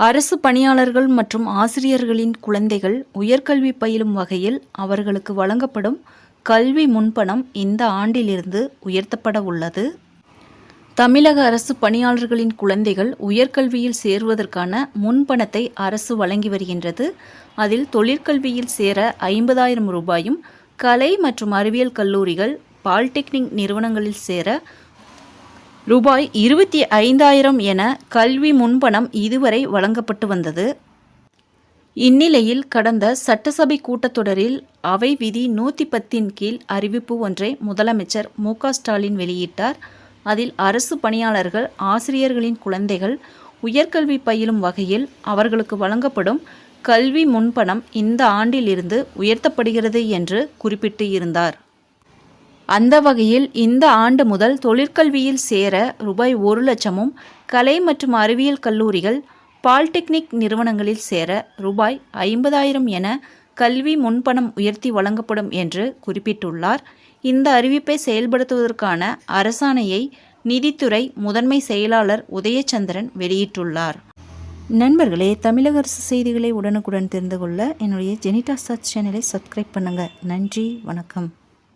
அரசு பணியாளர்கள் மற்றும் ஆசிரியர்களின் குழந்தைகள் உயர்கல்வி பயிலும் வகையில் அவர்களுக்கு வழங்கப்படும் கல்வி முன்பணம் இந்த ஆண்டிலிருந்து உயர்த்தப்பட உள்ளது. தமிழக அரசு பணியாளர்களின் குழந்தைகள் உயர்கல்வியில் சேருவதற்கான முன்பணத்தை அரசு வழங்கி வருகின்றது. அதில் தொழிற்கல்வியில் சேர 50,000 ரூபாயும், கலை மற்றும் அறிவியல் கல்லூரிகள், பாலிடெக்னிக் நிறுவனங்களில் சேர ரூபாய் 25,000 என கல்வி முன்பணம் இதுவரை வழங்கப்பட்டு வந்தது. இந்நிலையில் கடந்த சட்டசபை கூட்டத்தொடரில் அவை விதி 110 கீழ் அறிவிப்பு ஒன்றை முதலமைச்சர் மு.க. ஸ்டாலின் வெளியிட்டார். அதில் அரசு பணியாளர்கள், ஆசிரியர்களின் குழந்தைகள் உயர்கல்வி பயிலும் வகையில் அவர்களுக்கு வழங்கப்படும் கல்வி முன்பணம் இந்த ஆண்டிலிருந்து உயர்த்தப்படுகிறது என்று குறிப்பிட்டு இருந்தார். அந்த வகையில் இந்த ஆண்டு முதல் தொழிற்கல்வியில் சேர ரூபாய் 1,00,000மும், கலை மற்றும் அறிவியல் கல்லூரிகள், பாலிடெக்னிக் நிறுவனங்களில் சேர ரூபாய் 50,000 என கல்வி முன்பணம் உயர்த்தி வழங்கப்படும் என்று குறிப்பிட்டுள்ளார். இந்த அறிவிப்பை செயல்படுத்துவதற்கான அரசாணையை நிதித்துறை முதன்மை செயலாளர் உதயச்சந்திரன் வெளியிட்டுள்ளார். நண்பர்களே, தமிழக அரசு செய்திகளை உடனுக்குடன் தெரிந்து கொள்ள என்னுடைய ஜெனிடா சர்ச் சேனலை சப்ஸ்கிரைப் பண்ணுங்கள். நன்றி, வணக்கம்.